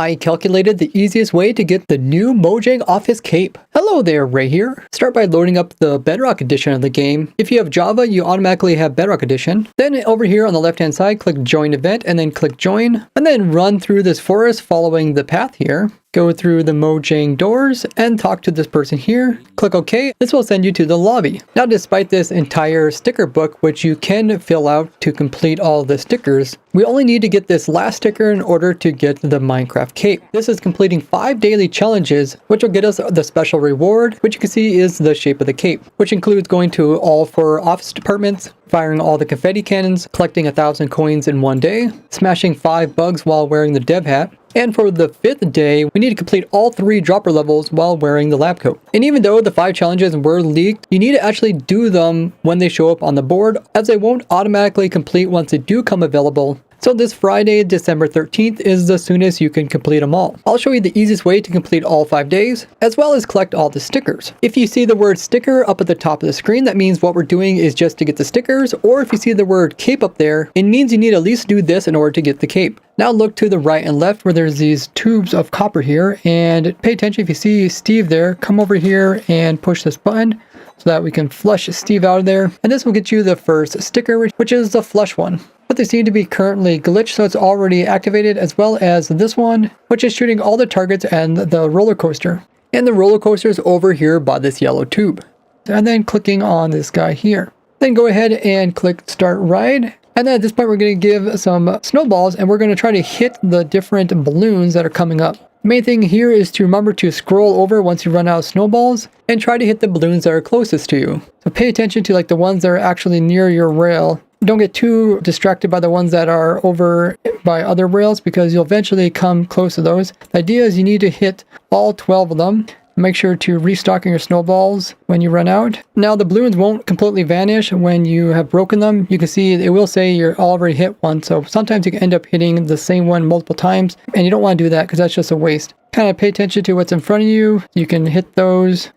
I calculated the easiest way to get the new Mojang Office Cape. Hello there, Ray here. Start by loading up the Bedrock edition of the game. If you have Java, you automatically have Bedrock edition. Then over here on the left hand side, click Join Event and then click Join. And then run through this forest following the path here. Go through the Mojang doors and talk to this person here. Click OK. This will send you to the lobby. Now, despite this entire sticker book, which you can fill out to complete all the stickers, we only need to get this last sticker in order to get the Minecraft Cape. This is completing 5 daily challenges, which will get us the special reward, which you can see is the shape of the cape, which includes going to all 4 office departments, firing all the confetti cannons, collecting 1,000 coins in 1 day, smashing 5 bugs while wearing the dev hat, and for the 5th day, we need to complete all 3 dropper levels while wearing the lab coat. And even though the 5 challenges were leaked, you need to actually do them when they show up on the board, as they won't automatically complete once they do come available. So this Friday, December 13th is the soonest you can complete them all. I'll show you the easiest way to complete all 5 days, as well as collect all the stickers. If you see the word sticker up at the top of the screen, that means what we're doing is just to get the stickers, or if you see the word cape up there, it means you need to at least do this in order to get the cape. Now look to the right and left where there's these tubes of copper here, and pay attention if you see Steve there, come over here and push this button so that we can flush Steve out of there. And this will get you the first sticker, which is the flush one. But they seem to be currently glitched, so it's already activated, as well as this one, which is shooting all the targets and the roller coaster. And the roller coaster is over here by this yellow tube. And then clicking on this guy here. Then go ahead and click Start Ride. And then at this point, we're going to give some snowballs, and we're going to try to hit the different balloons that are coming up. The main thing here is to remember to scroll over once you run out of snowballs and try to hit the balloons that are closest to you. So pay attention to like the ones that are actually near your rail. Don't get too distracted by the ones that are over by other rails, because you'll eventually come close to those. The idea is you need to hit all 12 of them. Make sure to restock your snowballs when you run out. Now the balloons won't completely vanish when you have broken them. You can see it will say you're already hit one, so sometimes you can end up hitting the same one multiple times, and you don't want to do that because that's just a waste. Kind of pay attention to what's in front of you. You can hit those.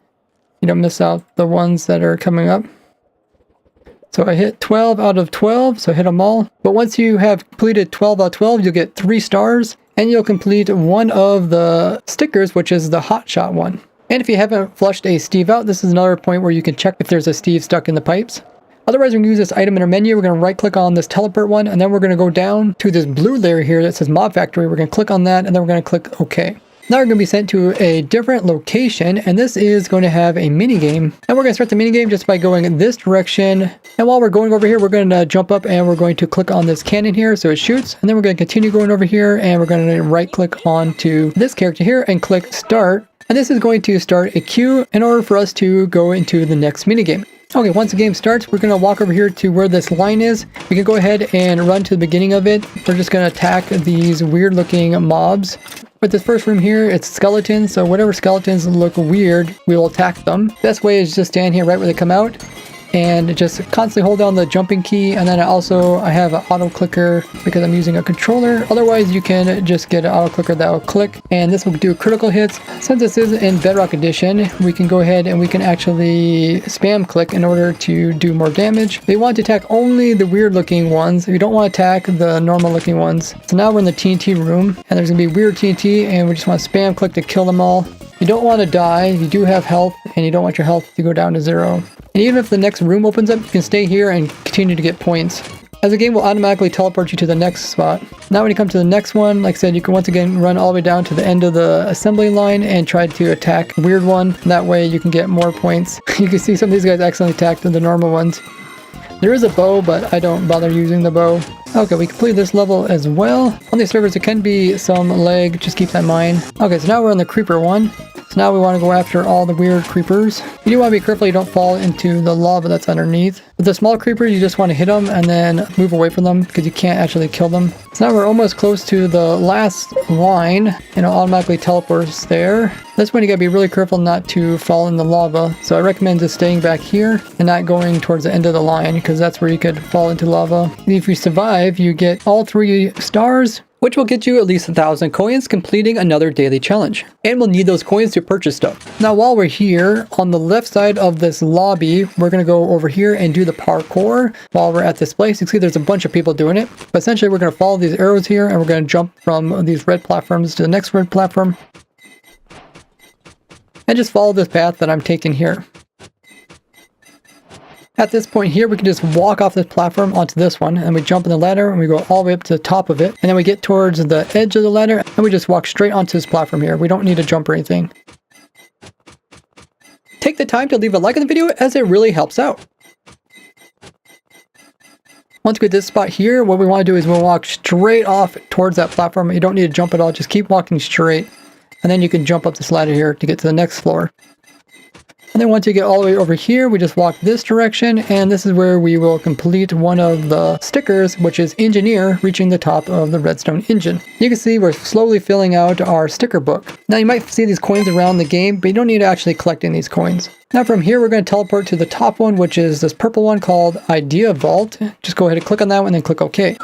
You don't miss out the ones that are coming up. So I hit 12 out of 12, so hit them all. But once you have completed 12 out of 12, you'll get 3 stars, and you'll complete one of the stickers, which is the hot shot one. And if you haven't flushed a Steve out, this is another point where you can check if there's a Steve stuck in the pipes. Otherwise, we're going to use this item in our menu. We're going to right click on this teleport one, and then we're going to go down to this blue layer here that says Mob Factory. We're going to click on that, and then we're going to click OK. Now we're going to be sent to a different location, and this is going to have a mini game. And we're going to start the mini game just by going in this direction. And while we're going over here, we're going to jump up and we're going to click on this cannon here so it shoots. And then we're going to continue going over here, and we're going to right click onto this character here and click Start. And this is going to start a queue in order for us to go into the next mini game. Okay, once the game starts, we're going to walk over here to where this line is. We can go ahead and run to the beginning of it. We're just going to attack these weird looking mobs. With this first room here, it's skeletons, so whatever skeletons look weird, we will attack them. Best way is just stand here right where they come out and just constantly hold down the jumping key. And then I have an auto clicker because I'm using a controller. Otherwise, you can just get an auto clicker that will click, and this will do critical hits. Since this is in Bedrock Edition, we can go ahead and we can actually spam click in order to do more damage. We want to attack only the weird looking ones. We don't want to attack the normal looking ones. So now we're in the TNT room, and there's gonna be weird TNT, and we just want to spam click to kill them all. You don't want to die. You do have health, and you don't want your health to go down to 0. And even if the next room opens up, you can stay here and continue to get points, as the game will automatically teleport you to the next spot. Now when you come to the next one, like I said, you can once again run all the way down to the end of the assembly line and try to attack weird one. That way you can get more points. You can see some of these guys accidentally attacked the normal ones. There is a bow, but I don't bother using the bow. Okay, we completed this level as well. On these servers, there can be some lag, just keep that in mind. Okay, so now we're on the creeper one. So now we want to go after all the weird creepers. You do want to be careful you don't fall into the lava that's underneath. With the small creepers, you just want to hit them and then move away from them because you can't actually kill them. So now we're almost close to the last line, and it automatically teleports there. That's when you gotta be really careful not to fall in the lava. So I recommend just staying back here and not going towards the end of the line, because that's where you could fall into lava. And if you survive, you get all 3 stars, which will get you at least 1,000 coins, completing another daily challenge. And we'll need those coins to purchase stuff. Now while we're here, on the left side of this lobby, we're going to go over here and do the parkour. While we're at this place, you can see there's a bunch of people doing it. But essentially we're going to follow these arrows here, and we're going to jump from these red platforms to the next red platform. And just follow this path that I'm taking here. At this point here, we can just walk off this platform onto this one, and we jump in the ladder, and we go all the way up to the top of it, and then we get towards the edge of the ladder, and we just walk straight onto this platform here. We don't need to jump or anything. Take the time to leave a like on the video, as it really helps out. Once we get this spot here, what we want to do is we'll walk straight off towards that platform. You don't need to jump at all, just keep walking straight, and then you can jump up this ladder here to get to the next floor. And then once you get all the way over here, we just walk this direction, and this is where we will complete one of the stickers, which is Engineer, reaching the top of the redstone engine. You can see we're slowly filling out our sticker book. Now you might see these coins around the game, but you don't need to actually collect any of these coins. Now from here, we're going to teleport to the top one, which is this purple one called Idea Vault. Just go ahead and click on that one and then click OK.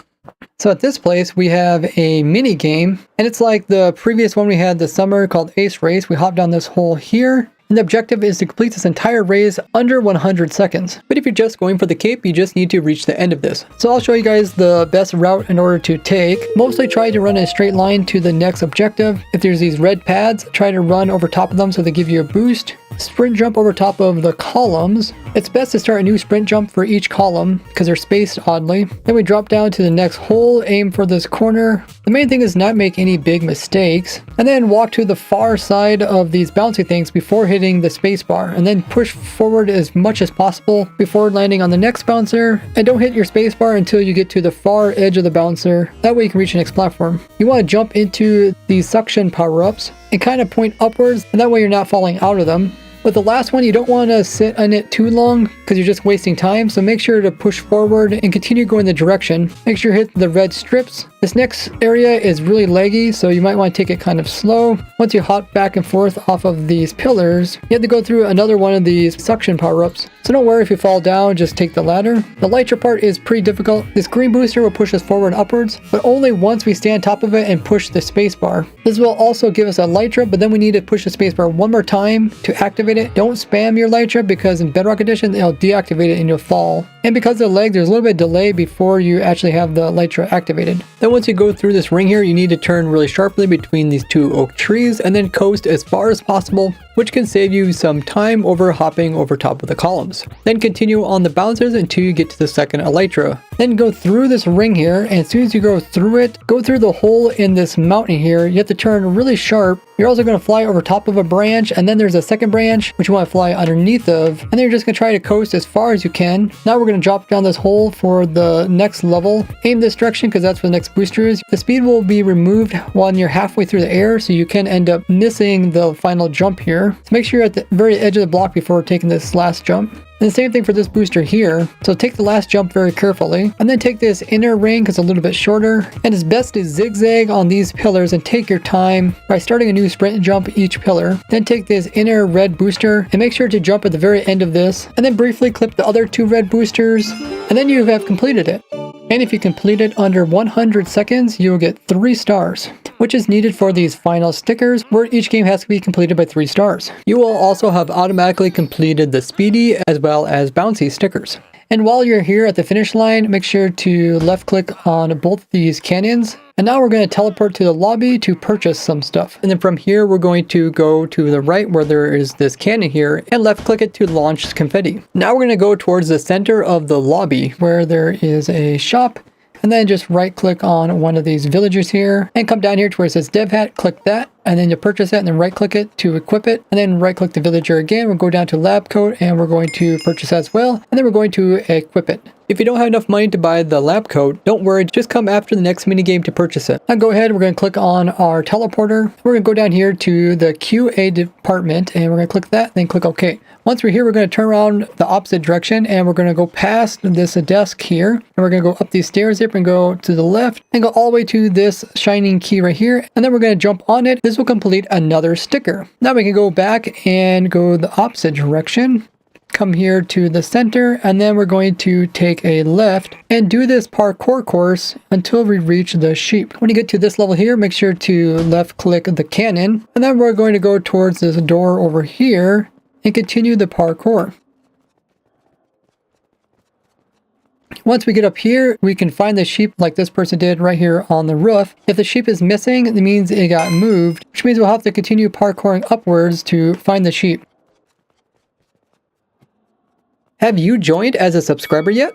So at this place, we have a mini game, and it's like the previous one we had this summer called Ace Race. We hop down this hole here. And the objective is to complete this entire race under 100 seconds. But if you're just going for the cape, you just need to reach the end of this. So I'll show you guys the best route in order to take. Mostly try to run in a straight line to the next objective. If there's these red pads, try to run over top of them so they give you a boost. Sprint jump over top of the columns. It's best to start a new sprint jump for each column because they're spaced oddly. Then we drop down to the next hole, aim for this corner. The main thing is not make any big mistakes. And then walk to the far side of these bouncy things before hitting the spacebar. And then push forward as much as possible before landing on the next bouncer. And don't hit your spacebar until you get to the far edge of the bouncer. That way you can reach the next platform. You want to jump into these suction power-ups and kind of point upwards, and that way you're not falling out of them. With the last one, you don't want to sit on it too long because you're just wasting time, so make sure to push forward and continue going the direction. Make sure you hit the red strips. This next area is really leggy, so you might want to take it kind of slow. Once you hop back and forth off of these pillars, you have to go through another one of these suction power-ups. So don't worry if you fall down, just take the ladder. The elytra part is pretty difficult. This green booster will push us forward upwards, but only once we stay on top of it and push the spacebar. This will also give us a elytra, but then we need to push the spacebar one more time to activate it. Don't spam your elytra because in Bedrock Edition, it'll deactivate it and you'll fall. And because of the lag, there's a little bit of delay before you actually have the elytra activated. Then once you go through this ring here, you need to turn really sharply between these two oak trees and then coast as far as possible, which can save you some time over hopping over top of the columns. Then continue on the bouncers until you get to the second elytra. Then go through this ring here, and as soon as you go through it, go through the hole in this mountain here. You have to turn really sharp. You're also going to fly over top of a branch, and then there's a second branch which you want to fly underneath of, and then you're just going to try to coast as far as you can. Now we're going to drop down this hole for the next level. Aim this direction because that's where the next booster is. The speed will be removed when you're halfway through the air, so you can end up missing the final jump here. So make sure you're at the very edge of the block before taking this last jump. And the same thing for this booster here. So take the last jump very carefully, and then take this inner ring because it's a little bit shorter. And it's best to zigzag on these pillars and take your time by starting a new sprint jump each pillar. Then take this inner red booster and make sure to jump at the very end of this, and then briefly clip the other two red boosters, and then you have completed it. And if you complete it under 100 seconds, you will get 3 stars, which is needed for these final stickers, where each game has to be completed by 3 stars. You will also have automatically completed the speedy as well as bouncy stickers. And while you're here at the finish line, make sure to left click on both these cannons. And now we're going to teleport to the lobby to purchase some stuff. And then from here, we're going to go to the right where there is this cannon here and left click it to launch confetti. Now we're going to go towards the center of the lobby where there is a shop. And then just right click on one of these villagers here and come down here to where it says Dev Hat, click that, and then you purchase it and then right click it to equip it, and then right click the villager again. We'll go down to lab coat and we're going to purchase as well, and then we're going to equip it. If you don't have enough money to buy the lab coat, don't worry, just come after the next minigame to purchase it. Now go ahead, we're going to click on our teleporter. We're going to go down here to the QA department and we're going to click that, then click OK. Once we're here, we're going to turn around the opposite direction and we're going to go past this desk here, and we're going to go up these stairs here and go to the left and go all the way to this shining key right here, and then we're going to jump on it. This will complete another sticker. Now we can go back and go the opposite direction, come here to the center, and then we're going to take a left and do this parkour course until we reach the sheep. When you get to this level here, make sure to left click the cannon, and then we're going to go towards this door over here and continue the parkour. Once we get up here, we can find the sheep like this person did right here on the roof. If the sheep is missing, it means it got moved, which means we'll have to continue parkouring upwards to find the sheep. Have you joined as a subscriber yet?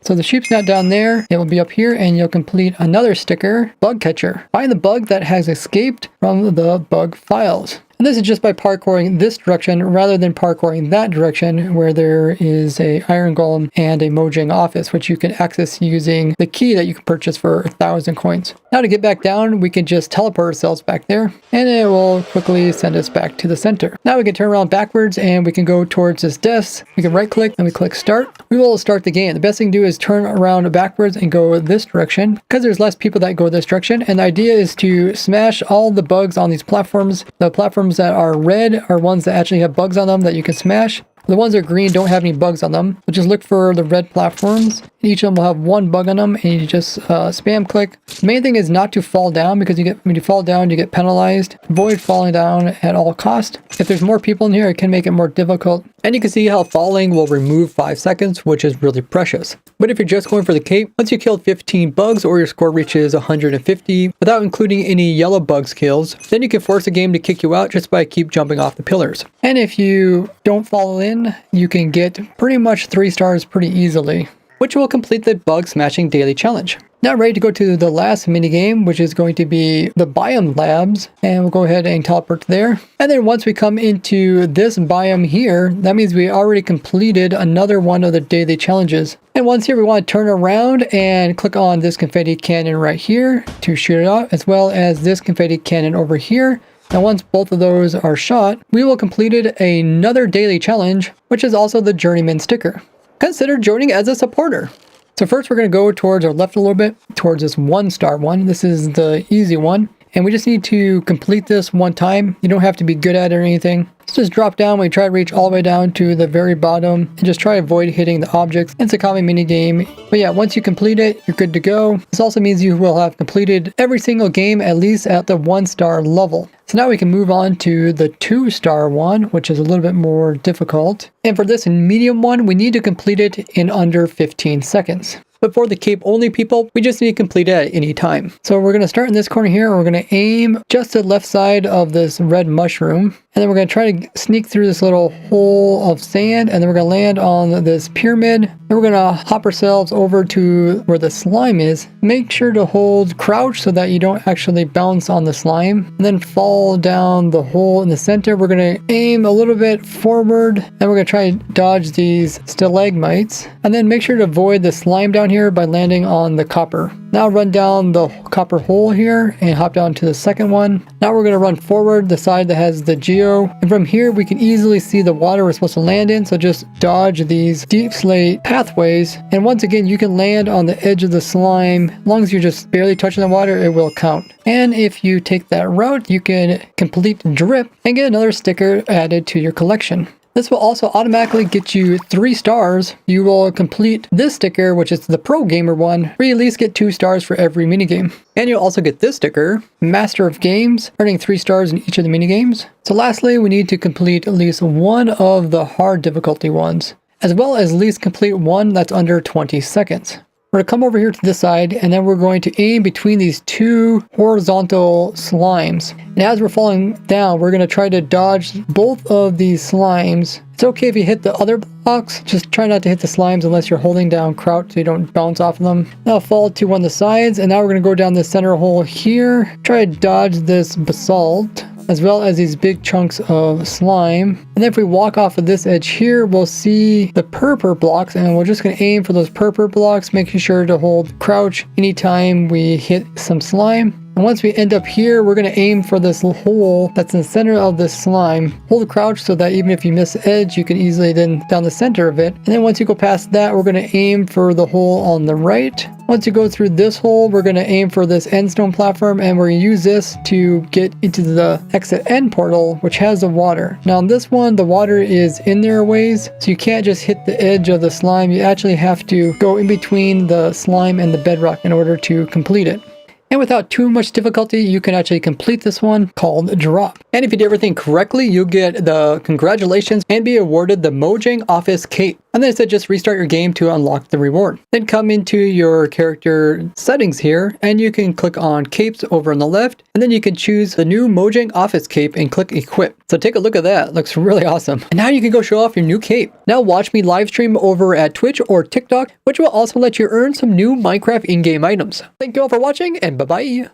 So the sheep's not down there, it will be up here, and you'll complete another sticker, bug catcher. Find the bug that has escaped from the bug files. And this is just by parkouring this direction rather than parkouring that direction where there is a iron golem and a Mojang office, which you can access using the key that you can purchase for 1,000 coins. Now to get back down, we can just teleport ourselves back there, and it will quickly send us back to the center. Now we can turn around backwards and we can go towards this desk. We can right click and we click start. We will start the game. The best thing to do is turn around backwards and go this direction because there's less people that go this direction. And the idea is to smash all the bugs on these platforms. The platforms that are red are ones that actually have bugs on them that you can smash. The ones that are green don't have any bugs on them. So just look for the red platforms. Each of them will have one bug on them, and you just spam click. The main thing is not to fall down, because when you fall down, you get penalized. Avoid falling down at all cost. If there's more people in here, it can make it more difficult. And you can see how falling will remove 5 seconds, which is really precious. But if you're just going for the cape, once you killed 15 bugs or your score reaches 150 without including any yellow bugs kills, then you can force the game to kick you out just by keep jumping off the pillars. And if you don't fall in, you can get pretty much 3 stars pretty easily, which will complete the bug smashing daily challenge. Now ready to go to the last minigame, which is going to be the Biome Labs, and we'll go ahead and teleport there. And then once we come into this biome here, that means we already completed another one of the daily challenges. And once here, we want to turn around and click on this confetti cannon right here to shoot it out, as well as this confetti cannon over here. And once both of those are shot, we will completed another daily challenge, which is also the Journeyman sticker. Consider joining as a supporter. So first we're going to go towards our left a little bit, towards this 1-star one. This is the easy one. And we just need to complete this one time. You don't have to be good at it or anything. Let's just drop down. We try to reach all the way down to the very bottom and just try to avoid hitting the objects. It's a common mini game. But yeah, once you complete it, you're good to go. This also means you will have completed every single game, at least at the 1-star level. So now we can move on to the 2-star one, which is a little bit more difficult. And for this medium one, we need to complete it in under 15 seconds. But for the cape only people, we just need to complete it at any time. So we're going to start in this corner here, and we're going to aim just to the left side of this red mushroom. And then we're going to try to sneak through this little hole of sand, and then we're going to land on this pyramid. And we're going to hop ourselves over to where the slime is. Make sure to hold crouch so that you don't actually bounce on the slime. And then fall down the hole in the center. We're going to aim a little bit forward, and we're going to try to dodge these stalagmites. And then make sure to avoid the slime down here by landing on the copper. Now run down the copper hole here and hop down to the second one. Now we're going to run forward the side that has the geo, and from here we can easily see the water we're supposed to land in, so just dodge these deep slate pathways. And once again, you can land on the edge of the slime. As long as you're just barely touching the water, it will count. And if you take that route, you can complete drip and get another sticker added to your collection. This will also automatically get you 3 stars. You will complete this sticker, which is the Pro Gamer one, where you at least get 2 stars for every minigame. And you'll also get this sticker, Master of Games, earning 3 stars in each of the minigames. So lastly, we need to complete at least one of the hard difficulty ones, as well as at least complete one that's under 20 seconds. We're going to come over here to this side, and then we're going to aim between these 2 horizontal slimes. And as we're falling down, we're going to try to dodge both of these slimes. It's okay if you hit the other blocks, just try not to hit the slimes unless you're holding down crouch so you don't bounce off of them. Now fall to one of the sides, and now we're going to go down the center hole here. Try to dodge this basalt, as well as these big chunks of slime. And then if we walk off of this edge here, we'll see the purple blocks, and we're just going to aim for those purple blocks, making sure to hold crouch anytime we hit some slime. And once we end up here, we're going to aim for this hole that's in the center of this slime. Hold crouch so that even if you miss the edge, you can easily then down the center of it. And then once you go past that, we're going to aim for the hole on the right. Once you go through this hole, we're going to aim for this end stone platform, and we're going to use this to get into the exit end portal, which has the water. Now on this one, the water is in there a ways, so you can't just hit the edge of the slime. You actually have to go in between the slime and the bedrock in order to complete it. And without too much difficulty, you can actually complete this one called Drop. And if you did everything correctly, you'll get the congratulations and be awarded the Mojang Office Cape. And then it said just restart your game to unlock the reward. Then come into your character settings here, and you can click on Capes over on the left, and then you can choose the new Mojang Office Cape and click Equip. So take a look at that. It looks really awesome. And now you can go show off your new cape. Now watch me live stream over at Twitch or TikTok, which will also let you earn some new Minecraft in-game items. Thank you all for watching, and bye-bye.